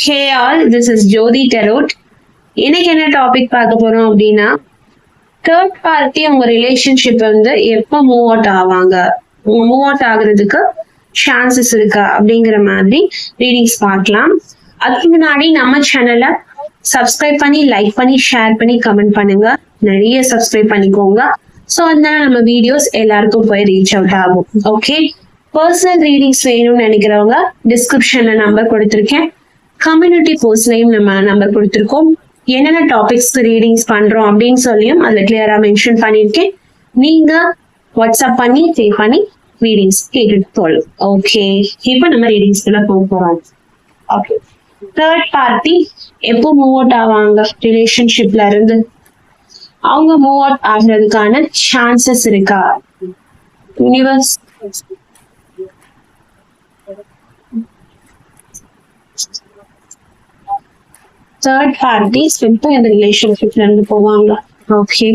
Hey all, this is Jyoti Tarot. இன்னைக்கு என்ன topic பார்க்க போறோம் அப்படின்னா, தேர்ட் பார்ட்டி உங்க ரிலேஷன்ஷிப் வந்து எப்போ மூவ் அவுட் ஆவாங்க, மூவ் அவுட் ஆகுறதுக்கு சான்சஸ் இருக்கா அப்படிங்கிற மாதிரி ரீடிங்ஸ் பார்க்கலாம். அதுக்கு முன்னாடி நம்ம சேனலை சப்ஸ்கிரைப் பண்ணி, லைக் பண்ணி, ஷேர் பண்ணி, கமெண்ட் பண்ணுங்க. நிறைய சப்ஸ்கிரைப் பண்ணிக்கோங்க. ஸோ அதனால நம்ம வீடியோஸ் எல்லாருக்கும் போய் ரீச் அவுட் ஆகும். ஓகே, பர்சனல் ரீடிங்ஸ் வேணும்னு நினைக்கிறவங்க டிஸ்கிரிப்ஷன்ல நம்பர் கொடுத்துருக்கேன். கம்யூனிட்டி போஸ்ட்லயும் நம்ம நம்பர் கொடுத்துருக்கோம். என்னென்ன டாபிக்ஸ்க்கு ரீடிங்ஸ் பண்றோம் அப்படின்னு சொல்லியும் அதுல கிளியரா மென்ஷன் பண்ணிருக்கேன். நீங்க வாட்ஸ்அப் பண்ணி பே பண்ணி ரீடிங்ஸ் கேட்டுட்டு போகலாம். ஓகே, இப்போ நம்ம ரீடிங்ஸ்க்குள்ள போக போறோம். ஓகே, தேர்ட் பார்ட்டி எப்போ மூவ் அவுட் ஆவாங்க ரிலேஷன்ஷிப்ல இருந்து, அவங்க மூவ் அவுட் ஆகுறதுக்கான சான்சஸ் இருக்கா? யூனிவர்ஸ் தேர்ட் பார்ட்டிஸ் எப்போ இந்த ரிலேஷன்ஷிப்ல இருந்து போவாங்க? Okay,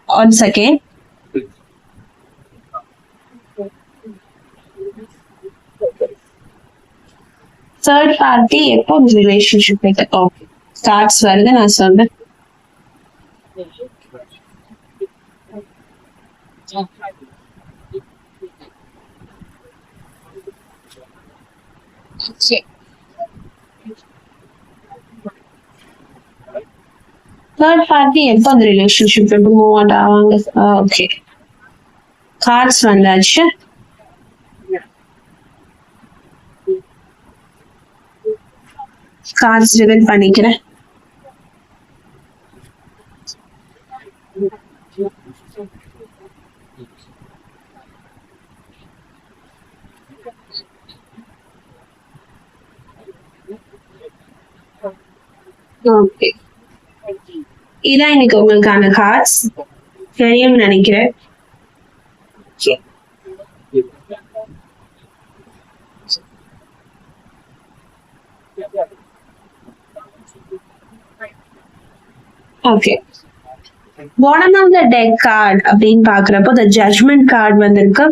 one second. Third party எப்போ ரிலேஷன்ஷிப் ஓகே ஸ்டார்ட்ஸ் வருது நான் சொல்றேன். தேர்ட் பார்ட்டி எப்போ அந்த ரிலேஷன்ஷிப் எப்போ மூவ் அவுட் ஆவாங்க? ஓகே, கார்ட்ஸ் வந்தாச்சு. கார்ட்ஸ் ரிவீல் பண்ணிக்கிறேன். ஓகே, இதான் இன்னைக்கு உங்களுக்கான கார்ட்ஸ். தெரியும்னு நினைக்கிறேன். Okay, bottom of the deck card அப்படின்னு பாக்குறப்போ த ஜட்ஜ்மெண்ட் கார்டு வந்திருக்கு.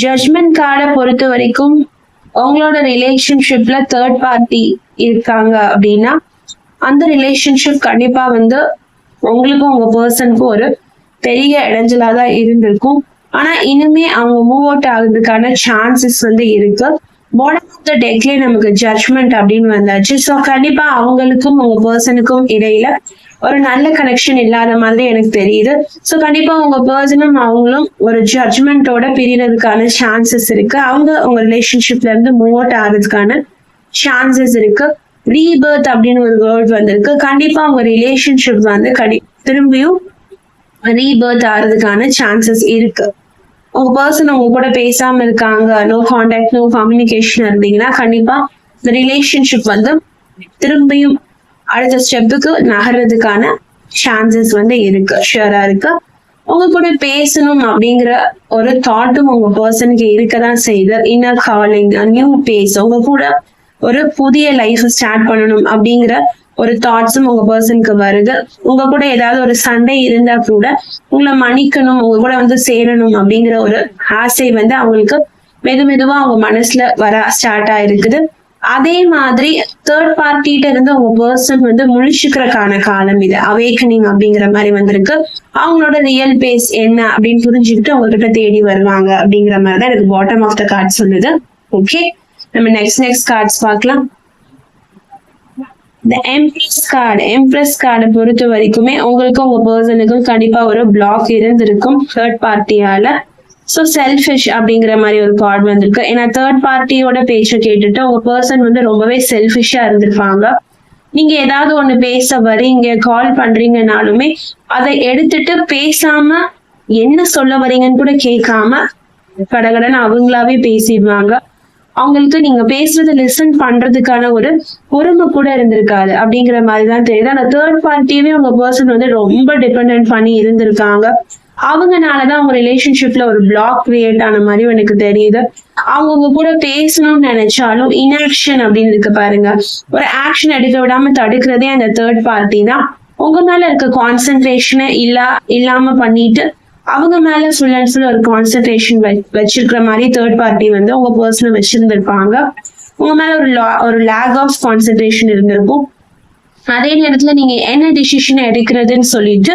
ஜட்ஜ்மெண்ட் கார்டை பொறுத்த வரைக்கும் உங்களோட ரிலேஷன்ஷிப்ல தேர்ட் பார்ட்டி இருக்காங்க அப்படின்னா அந்த ரிலேஷன்ஷிப் கண்டிப்பா வந்து உங்களுக்கும் உங்க பர்சனுக்கும் ஒரு பெரிய இடைஞ்சலா தான் இருந்திருக்கும். ஆனா இனிமே அவங்க மூவ் அவுட் ஆகுறதுக்கான சான்சஸ் வந்து இருக்கு. பாட்டம் ஆஃப் த டெக்லயே நமக்கு ஜட்ஜ்மெண்ட் அப்படின்னு வந்தாச்சு. ஸோ கண்டிப்பா அவங்களுக்கும் உங்க பர்சனுக்கும் இடையில ஒரு நல்ல கனெக்ஷன் இல்லாத மாதிரி எனக்கு தெரியுது. ஸோ கண்டிப்பா உங்க பர்சனும் அவங்களும் ஒரு ஜட்ஜ்மெண்டோட பிரியறதுக்கான சான்சஸ் இருக்கு. அவங்க உங்க ரிலேஷன்ஷிப்ல இருந்து மூவ் அவுட் ஆகிறதுக்கான சான்சஸ் இருக்கு. ரீபர்த் அப்படின்னு ஒரு வேர்ட் வந்திருக்கு. கண்டிப்பா உங்க ரிலேஷன்ஷிப் வந்து திரும்பியும் ரீபர்த் ஆகிறதுக்கான சான்சஸ் இருக்கு. உங்க பர்சன் உங்க கூட பேசாம இருக்காங்க, நோ கான்டாக்ட், நோ கம்யூனிகேஷன் இருந்தீங்கன்னா கண்டிப்பா இந்த ரிலேஷன்ஷிப் வந்து திரும்பியும் அடுத்த ஸ்டெப்புக்கு நகர்றதுக்கான சான்சஸ் வந்து இருக்கு, ஷியரா இருக்கு. உங்க கூட பேசணும் அப்படிங்கிற ஒரு தாட்டும் உங்க பர்சனுக்கு இருக்கதான் செய்யுது. இன்னர் காலிங், நியூ பேஸ், உங்க கூட ஒரு புதிய லைஃப் ஸ்டார்ட் பண்ணணும் அப்படிங்கிற ஒரு தாட்ஸும் உங்க பர்சனுக்கு வருது. உங்க கூட ஏதாவது ஒரு சண்டை இருந்தா கூட உங்களை மன்னிக்கணும், உங்க கூட வந்து சேரணும் அப்படிங்கிற ஒரு ஆசை வந்து அவங்களுக்கு மெதுவா அவங்க மனசுல வர ஸ்டார்ட் ஆயிருக்குது. அதே மாதிரி தேர்ட் பார்ட்டிட்ட இருந்து உங்க பர்சன் வந்து முழிச்சுக்கிறக்கான காலம் இது. அவேக்கனிங் அப்படிங்கிற மாதிரி வந்திருக்கு. அவங்களோட ரியல் பேஸ் என்ன அப்படின்னு புரிஞ்சுக்கிட்டு உங்ககிட்ட தேடி வருவாங்க அப்படிங்கிற மாதிரி தான் எனக்கு பாட்டம் ஆஃப் த கார்ட் சொல்லுது. ஓகே, நம்ம நெக்ஸ்ட் கார்ட்ஸ் பார்க்கலாம். இந்த எம்ப்ரஸ் கார்டை பொறுத்த வரைக்குமே உங்களுக்கும் உங்க பர்சனுக்கும் கண்டிப்பா ஒரு பிளாக் இருந்திருக்கும் தேர்ட் பார்ட்டியால. ஸோ செல்ஃபிஷ் அப்படிங்கிற மாதிரி ஒரு கார்டு வந்திருக்கு. ஏன்னா தேர்ட் பார்ட்டியோட பேச்சை கேட்டுட்டு உங்க பர்சன் வந்து ரொம்பவே செல்ஃபிஷா இருந்திருப்பாங்க. நீங்க ஏதாவது ஒண்ணு பேச வரீங்க, கால் பண்றீங்கனாலுமே அதை எடுத்துட்டு பேசாம என்ன சொல்ல வரீங்கன்னு கூட கேட்காம கடகடன்னு அவங்களாவே பேசிடுவாங்க. அவங்களுக்கு நீங்க பேசுறத லிசன் பண்றதுக்கான ஒரு பொறுமை கூட இருந்திருக்காது அப்படிங்கிற மாதிரிதான் தெரியுது. அந்த தேர்ட் பார்ட்டியுமே உங்க பர்சன் வந்து ரொம்ப டிபெண்ட் பண்ணி இருந்திருக்காங்க. அவங்கனாலதான் அவங்க ரிலேஷன்ஷிப்ல ஒரு பிளாக் கிரியேட் ஆன மாதிரி எனக்கு தெரியுது. அவங்க உங்க கூட பேசணும்னு நினைச்சாலும் இன்ஆக்ஷன் அப்படின்னு இருக்கு பாருங்க, ஒரு ஆக்ஷன் எடுக்க விடாம தடுக்கிறதே அந்த தேர்ட் பார்ட்டி தான். உங்க மேல இருக்க கான்சென்ட்ரேஷனை இல்லாம பண்ணிட்டு அவங்க மேல ஃபுல் அண்ட் ஃபுல் ஒரு கான்சன்ட்ரேஷன் வச்சிருக்கிற மாதிரி தேர்ட் பார்ட்டி வந்து உங்க பர்சனை வச்சிருந்திருப்பாங்க. உங்க மேல ஒரு லேக் ஆஃப் கான்சன்ட்ரேஷன் இருந்திருக்கும். அதே நேரத்துல நீங்க என்ன டிசிஷன் எடுக்கிறதுன்னு சொல்லிட்டு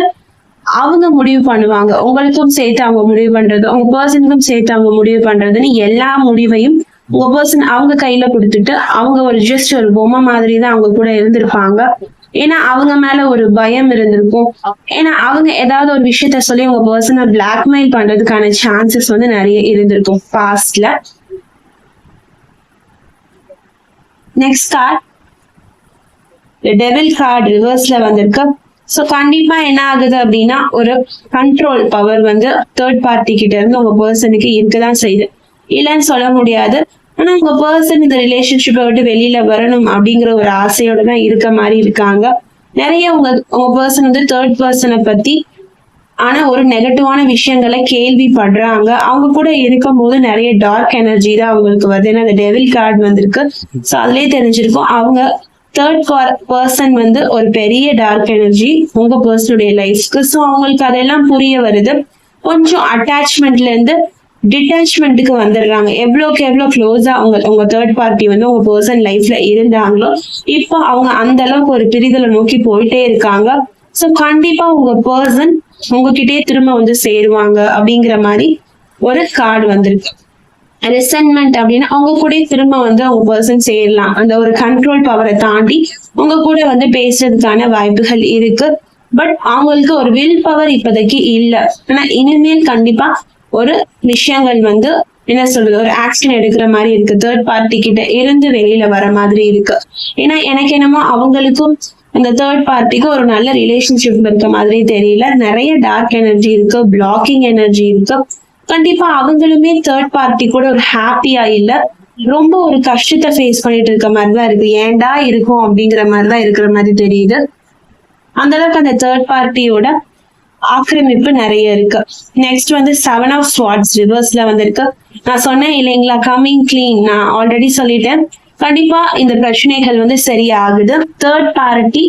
அவங்க முடிவு பண்ணுவாங்க. உங்களுக்கும் சேர்த்து அவங்க முடிவு பண்றது, உங்க பர்சனுக்கும் சேர்த்து அவங்க முடிவு பண்றதுன்னு எல்லா முடிவையும் உங்க பர்சன் அவங்க கையில கொடுத்துட்டு அவங்க ஒரு ஜஸ்ட் ஒரு பொம்மை மாதிரி தான் அவங்க கூட இருந்திருப்பாங்க. ஏன்னா அவங்க மேல ஒரு பயம் இருந்திருக்கும். ஏன்னா அவங்க ஏதாவது ஒரு விஷயத்த சொல்லி உங்க பர்சனை பிளாக்மெயில் பண்றதுக்கான சான்சஸ் வந்து நிறைய இருந்திருக்கும் பாஸ்ட்ல. நெக்ஸ்ட் கார்ட் டெவில் கார்டு ரிவர்ஸ்ல வந்திருக்கு. ஸோ கண்டிப்பா என்ன ஆகுது அப்படின்னா ஒரு கண்ட்ரோல் பவர் வந்து தேர்ட் பார்ட்டி கிட்ட இருந்து உங்க பர்சனுக்கு இருக்கதான் செய்யுது, இல்லைன்னு சொல்ல முடியாது. ஆனா உங்க பர்சன் இந்த ரிலேஷன்ஷிப்பை விட்டு வெளியில வரணும் அப்படிங்கிற ஒரு ஆசையோட தான் இருக்க மாதிரி இருக்காங்க. நிறைய உங்க பர்சன் வந்து தேர்ட் பர்சனை பத்தி ஆனா ஒரு நெகட்டிவான விஷயங்களை கேள்விப்படுறாங்க. அவங்க கூட இருக்கும் போது நிறைய டார்க் எனர்ஜி தான் அவங்களுக்கு வருது. ஏன்னா அந்த டெவில் கார்டு வந்திருக்கு. ஸோ அதுலயே தெரிஞ்சிருக்கும் அவங்க தேர்ட் பர்சன் வந்து ஒரு பெரிய டார்க் எனர்ஜி உங்க பர்சனுடைய லைஃப்க்கு. ஸோ அவங்களுக்கு அதெல்லாம் புரிய வருது. கொஞ்சம் அட்டாச்மெண்ட்ல இருந்து டிட்டாச்மெண்ட்டுக்கு வந்துடுறாங்க. எவ்வளோக்கு எவ்வளோ க்ளோஸா உங்க தேர்ட் பார்ட்டி வந்து உங்க பர்சன் லைஃப்ல இருந்தாங்களோ இப்போ அவங்க அந்த அளவுக்கு ஒரு பிரிதலை நோக்கி போயிட்டே இருக்காங்க. ஸோ கண்டிப்பா உங்க பர்சன் உங்ககிட்டயே திரும்ப வந்து சேருவாங்க அப்படிங்கிற மாதிரி ஒரு கார்டு வந்திருக்கு. ரிசன்மெண்ட் அப்படின்னா அவங்க கூட திரும்ப வந்து அவங்க பர்சன் சேரலாம். அந்த ஒரு கண்ட்ரோல் பவரை தாண்டி உங்க கூட வந்து பேசுறதுக்கான வாய்ப்புகள் இருக்கு. பட் அவங்களுக்கு ஒரு வில் பவர் இப்போதைக்கு இல்லை. ஆனா இனிமேல் கண்டிப்பா ஒரு விஷயங்கள் வந்து என்ன சொல்றது ஒரு ஆக்ஷன் எடுக்கிற மாதிரி இருக்கு. தேர்ட் பார்ட்டி கிட்ட இருந்து வெளியில வர மாதிரி இருக்கு. ஏன்னா எனக்கு என்னமோ அவங்களுக்கும் அந்த தேர்ட் பார்ட்டிக்கு ஒரு நல்ல ரிலேஷன்ஷிப் இருக்க மாதிரி தெரியல. நிறைய டார்க் எனர்ஜி இருக்கு, பிளாக்கிங் எனர்ஜி இருக்கு. கண்டிப்பா அவங்களுமே தேர்ட் பார்ட்டி கூட ஒரு ஹாப்பியா இல்ல, ரொம்ப ஒரு கஷ்டத்தை ஃபேஸ் பண்ணிட்டு இருக்க மாதிரிதான் இருக்கு. ஏண்டா இருக்கும் அப்படிங்கிற மாதிரிதான் இருக்கிற மாதிரி தெரியுது. அந்த அளவுக்கு அந்த தேர்ட் பார்ட்டியோட ஆக்கிரமிப்பு நிறைய இருக்கு. நெக்ஸ்ட் வந்து 7 of Swords ரிவர்ஸ்ல வந்திருக்கு. நான் சொன்னேன் இல்லைங்களா, கம்மிங் கிளீன். நான் ஆல்ரெடி சொல்லிட்டேன். கண்டிப்பா இந்த பிரச்சனைகள் வந்து சரியாகுது. தேர்ட் பார்ட்டி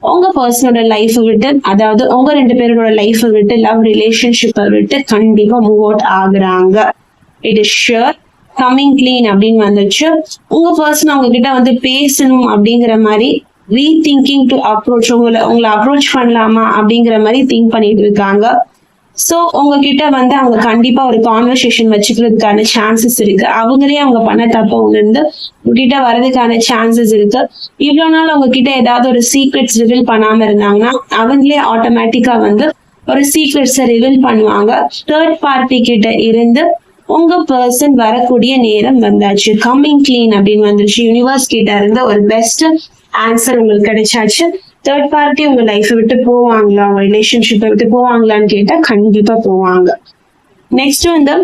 உங்க பர்சனோட லைஃப் விட்டு, அதாவது உங்க 2 பேரோட லைஃப் விட்டு, லவ் ரிலேஷன்ஷிப்பை விட்டு கண்டிப்பா மூவ் அவுட் ஆகுறாங்க. It is sure. Coming clean அப்படின்னு வந்துச்சு. உங்க பர்சன் அவங்க கிட்ட வந்து பேசணும் அப்படிங்கிற மாதிரி ரீதிங்கிங் டு அப்ரோச், உங்களை அப்ரோச் பண்ணலாமா அப்படிங்கிற மாதிரி திங்க் பண்ணிட்டு இருக்காங்க. ஸோ உங்ககிட்ட வந்து அவங்க கண்டிப்பா ஒரு கான்வர்சேஷன் வச்சுக்கிறதுக்கான சான்சஸ் இருக்கு. அவங்களே அவங்க பண்ண தப்ப உணர்ந்து உங்ககிட்ட வர்றதுக்கான சான்சஸ் இருக்கு. இவ்வளவு நாள் உங்ககிட்ட ஏதாவது ஒரு சீக்ரெட்ஸ் ரிவீல் பண்ணாம இருந்தாங்கன்னா அவங்களே ஆட்டோமேட்டிக்கா வந்து ஒரு சீக்ரெட்ஸை ரிவீல் பண்ணுவாங்க. தேர்ட் பார்ட்டி கிட்ட இருந்து உங்க பர்சன் வரக்கூடிய நேரம் வந்தாச்சு. கம்மிங் கிளீன் அப்படின்னு வந்துருச்சு. யூனிவர்ஸ் கிட்ட இருந்து ஒரு பெஸ்ட் ஆன்சர் உங்களுக்கு கிடைச்சாச்சு. தேர்ட் பார்ட்டி உங்க லைஃப்பை விட்டு போவாங்களா, உங்க ரிலேஷன்ஷிப்பை விட்டு போவாங்களான்னு கேட்டா கண்டிப்பா போவாங்க. நெக்ஸ்ட் வந்து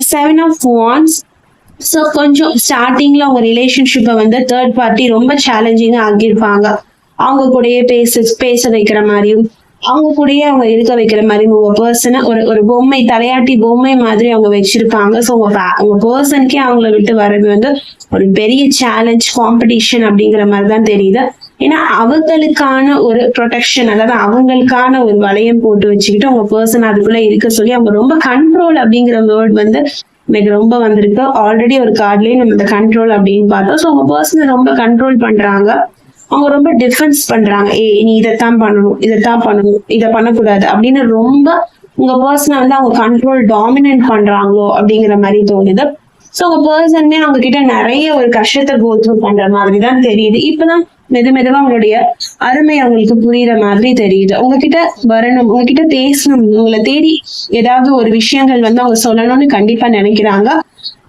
7 of Wands. ஸோ கொஞ்சம் ஸ்டார்டிங்ல உங்க ரிலேஷன்ஷிப்பை வந்து தேர்ட் பார்ட்டி ரொம்ப சேலஞ்சிங்கா ஆகியிருப்பாங்க. அவங்க கூடயே பேச வைக்கிற மாதிரியும் அவங்க கூடயே அவங்க இருக்க வைக்கிற மாதிரி உங்க பர்சனை ஒரு பொம்மை, தலையாட்டி பொம்மை மாதிரி அவங்க வச்சிருப்பாங்க. ஸோ உங்க பர்சனுக்கே அவங்கள விட்டு வர்றது வந்து ஒரு பெரிய சேலஞ்ச், காம்படிஷன் அப்படிங்கிற மாதிரி தான் தெரியுது. ஏன்னா அவங்களுக்கான ஒரு ப்ரொடெக்ஷன், அதாவது அவங்களுக்கான ஒரு வளையம் போட்டு வச்சுக்கிட்டு உங்க பர்சன் அதுக்குள்ள இருக்க சொல்லி அவங்க ரொம்ப கண்ட்ரோல் அப்படிங்கிற வேர்ட் வந்து எனக்கு ரொம்ப வந்திருக்கு. ஆல்ரெடி ஒரு கார்ட்லயே நம்ம இந்த கண்ட்ரோல் அப்படின்னு பார்த்தோம். ஸோ உங்க பர்சனை ரொம்ப கண்ட்ரோல் பண்றாங்க. அவங்க ரொம்ப டிஃபென்ஸ் பண்றாங்க. நீ இதைத்தான் பண்ணணும், இதை பண்ணக்கூடாது அப்படின்னு ரொம்ப உங்க பர்சனை வந்து அவங்க கண்ட்ரோல் டாமினேட் பண்றாங்களோ அப்படிங்கிற மாதிரி தோணுது. ஸோ உங்க பர்சன்மே அவங்க கிட்ட நிறைய ஒரு கஷ்டத்தை கோத்ரூ பண்ற மாதிரி தான் தெரியுது. இப்பதான் மெதுவா அவங்களுடைய அருமை அவங்களுக்கு புரியுற மாதிரி தெரியுது. உங்ககிட்ட வரணும், உங்ககிட்ட பேசணும், உங்களை தேடி ஏதாவது ஒரு விஷயங்கள் வந்து அவங்க சொல்லணும்னு கண்டிப்பா நினைக்கிறாங்க.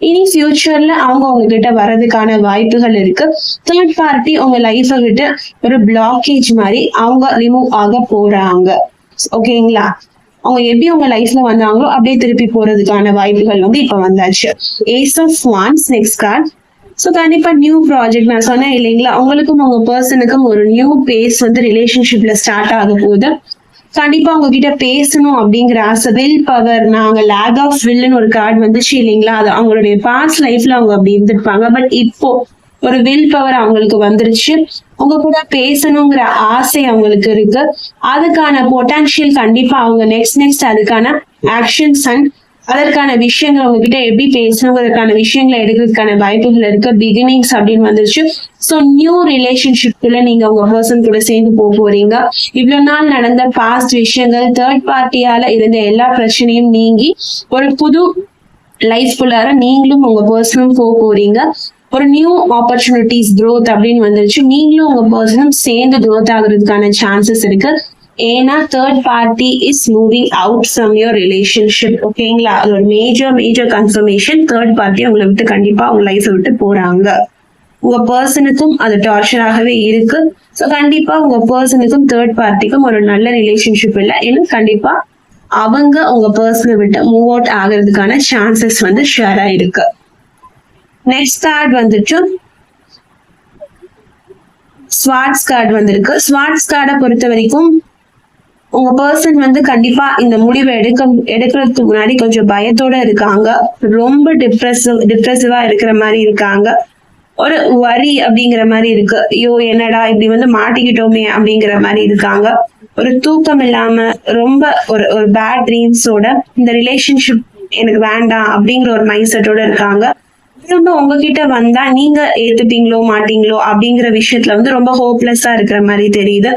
இனி ஃபியூச்சர்ல அவங்க உங்ககிட்ட வர்றதுக்கான வாய்ப்புகள் இருக்கு. தேர்ட் பார்ட்டி உங்க லைஃபை விட்டு ஒரு பிளாக்கேஜ் மாதிரி அவங்க ரிமூவ் ஆக போறாங்க. ஓகேங்களா? அவங்க எப்படி உங்க லைஃப்ல வந்தாங்களோ அப்படியே திருப்பி போறதுக்கான வாய்ப்புகள் வந்து இப்ப வந்தாச்சு. Ace of Wands next card. So கண்டிப்பா நியூ ப்ராஜெக்ட். நான் சொன்னேன் இல்லைங்களா, உங்களுக்கும் உங்க பர்சனுக்கும் ஒரு நியூ பேஸ் வந்து ரிலேஷன்ஷிப்ல ஸ்டார்ட் ஆக போகுது. கண்டிப்பா உங்ககிட்ட பேசணும் அப்படிங்கிற ஆசை, வில் பவர். நாங்க லேக் ஆஃப் வில்லுன்னு ஒரு கார்டு வந்துச்சு இல்லைங்களா, அது அவங்களுடைய பாஸ்ட் லைஃப்ல அவங்க அப்படி இருந்திருப்பாங்க. பட் இப்போ ஒரு வில் பவர் அவங்களுக்கு வந்துருச்சு. உங்க கூட பேசணுங்கிற ஆசை அவங்களுக்கு இருக்கு. அதுக்கான பொட்டன்ஷியல் கண்டிப்பா அவங்க நெக்ஸ்ட் அதுக்கான ஆக்ஷன்ஸ் அண்ட் அதற்கான விஷயங்கள் உங்ககிட்ட எப்படி பேசணுங்கிறதுக்கான விஷயங்களை எடுக்கிறதுக்கான வாய்ப்புகள் இருக்கு. பிகினிங்ஸ் அப்படின்னு வந்துருச்சு. ஸோ நியூ ரிலேஷன்ஷிப்ல நீங்க உங்க பர்சன் கூட சேர்ந்து போக போறீங்க. இவ்வளவு நாள் நடந்த பாஸ்ட் விஷயங்கள், தேர்ட் பார்ட்டியால இருந்த எல்லா பிரச்சனையும் நீங்கி ஒரு புது லைஃப்குள்ளார நீங்களும் உங்க பர்சனும் போக போறீங்க. ஒரு நியூ ஆப்பர்ச்சுனிட்டிஸ் க்ரோத் அப்படின்னு வந்துருச்சு. நீங்களும் உங்க பர்சனும் சேர்ந்து க்ரோத் ஆகுறதுக்கான சான்சஸ் இருக்கு. ஏன்னா third party is moving out from your relationship. ஓகேங்களா? அது ஒரு மேஜர் கன்ஃபர்மேஷன். தேர்ட் பார்ட்டி உங்களை விட்டு கண்டிப்பா உங்க லைஃப்பை விட்டு போறாங்க. உங்க பர்சனுக்கும் அது டார்ச்சராகவே இருக்கு. ஸோ கண்டிப்பா உங்க பர்சனுக்கும் தேர்ட் பார்ட்டிக்கும் ஒரு நல்ல ரிலேஷன்ஷிப் இல்லை. ஏன்னா கண்டிப்பா அவங்க உங்க பர்சனை விட்டு மூவ் அவுட் ஆகிறதுக்கான சான்சஸ் வந்து ஷேரா இருக்கு. நெக்ஸ்ட் கார்டு வந்துட்டு ஸ்வார்ட்ஸ் கார்டு வந்திருக்கு. ஸ்வார்ட்ஸ் கார்டை பொறுத்த வரைக்கும் உங்க பர்சன் வந்து கண்டிப்பா இந்த முடிவை எடுக்கிறதுக்கு முன்னாடி கொஞ்சம் பயத்தோட இருக்காங்க. ரொம்ப டிப்ரெசிவா இருக்கிற மாதிரி இருக்காங்க. ஒரு வரி அப்படிங்கிற மாதிரி இருக்கு. ஐயோ என்னடா இப்படி வந்து மாட்டிக்கிட்டோமே அப்படிங்கிற மாதிரி இருக்காங்க. ஒரு தூக்கம் இல்லாம ரொம்ப ஒரு பேட் ட்ரீம்ஸோட இந்த ரிலேஷன்ஷிப் எனக்கு வேண்டாம் அப்படிங்கிற ஒரு மைண்ட் செட்டோட இருக்காங்க. திரும்ப உங்ககிட்ட வந்தா நீங்க ஏத்துப்பீங்களோ மாட்டீங்களோ அப்படிங்கிற விஷயத்துல வந்து ரொம்ப ஹோப்லெஸ்ஸா இருக்கிற மாதிரி தெரியுது.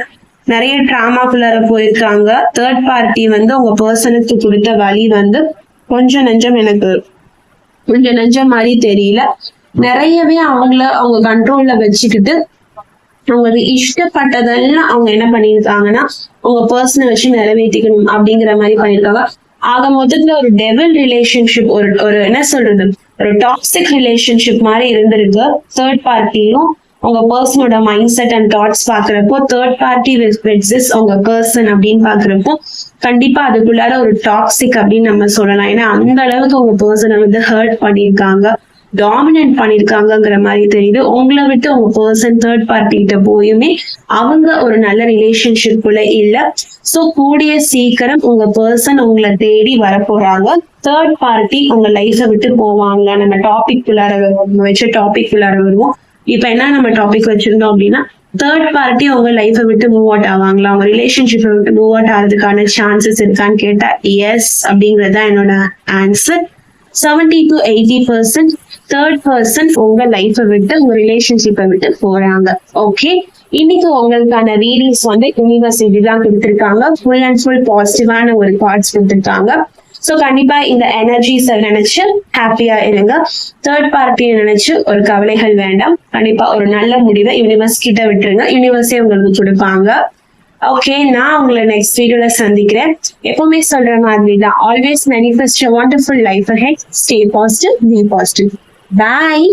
நிறைய டிராமாக்குள்ளார போயிருக்காங்க. தேர்ட் பார்ட்டி வந்து உங்க பர்சனுக்கு கொடுத்த வழி வந்து கொஞ்சம் நெஞ்சம் மாதிரி தெரியல. நிறையவே அவங்க கண்ட்ரோல்ல வச்சுக்கிட்டு அவங்களுக்கு இஷ்டப்பட்டதெல்லாம் அவங்க என்ன பண்ணிருக்காங்கன்னா உங்க பர்சனை வச்சு நிறைவேற்றிக்கணும் அப்படிங்கிற மாதிரி பண்ணிருக்காங்க. ஆக மொத்தத்துல ஒரு டெவில் ரிலேஷன்ஷிப், ஒரு என்ன சொல்றது, ஒரு டாக்ஸிக் ரிலேஷன்ஷிப் மாதிரி இருந்திருக்கு. தேர்ட் பார்ட்டியும் உங்க பர்சனோட மைண்ட் செட் அண்ட் தாட்ஸ் பாக்குறப்போ தேர்ட் பார்ட்டி வெர்சஸ் உங்க பர்சன் அப்படின்னு பாக்குறப்போ கண்டிப்பா அதுக்குள்ளார ஒரு டாக்ஸிக் அப்படின்னு நம்ம சொல்லலாம். ஏன்னா அந்த அளவுக்கு உங்க பர்சனை வந்து ஹர்ட் பண்ணிருக்காங்க, டாமினேட் பண்ணிருக்காங்கிற மாதிரி தெரியுது. உங்களை விட்டு உங்க பர்சன் தேர்ட் பார்ட்டி கிட்ட போயுமே அவங்க ஒரு நல்ல ரிலேஷன்ஷிப்குள்ள இல்ல. சோ கூடிய சீக்கிரம் உங்க பர்சன் உங்களை தேடி வரப்போறாங்க. தேர்ட் பார்ட்டி உங்க லைஃபை விட்டு போவாங்க. நம்ம டாபிக் குள்ளார வருவோம். இப்ப என்ன நம்ம டாபிக் வச்சிருந்தோம் அப்படின்னா தேர்ட் பார்ட்டி உங்க லைஃபை விட்டு மூவ் அவுட் ஆவாங்களா, அவங்க ரிலேஷன்ஷிப்பை விட்டு மூவ் அவுட் ஆகிறதுக்கான சான்சஸ் இருக்கான்னு கேட்டா எஸ் அப்படிங்கறதுதான் என்னோட ஆன்சர். 70 to 80% தேர்ட் பர்சன் உங்க லைஃபை விட்டு உங்க ரிலேஷன்ஷிப்பை விட்டு போறாங்க. ஓகே, இன்னைக்கு உங்களுக்கான ரீடிங்ஸ் வந்து யூனிவர்சிட்டி தான் கொடுத்திருக்காங்க. ஃபுல் அண்ட் ஃபுல் பாசிட்டிவான ஒரு கார்ட்ஸ் கொடுத்திருக்காங்க. சோ கண்டிப்பா இந்த எனர்ஜிஸ் நினைச்சு ஹாப்பியா இருங்க. தேர்ட் பார்ட்டியை நினைச்சு ஒரு கவலைகள் வேண்டாம். கண்டிப்பா ஒரு நல்ல முடிவை யூனிவர்ஸ் கிட்ட விட்டுருங்க. யூனிவர்ஸே உங்களுக்கு கொடுப்பாங்க. ஓகே, நான் உங்களை நெக்ஸ்ட் வீடியோல சந்திக்கிறேன். எப்பவுமே சொல்ற மாதிரி தான், always manifest a wonderful life ahead. Stay positive, be positive. Bye.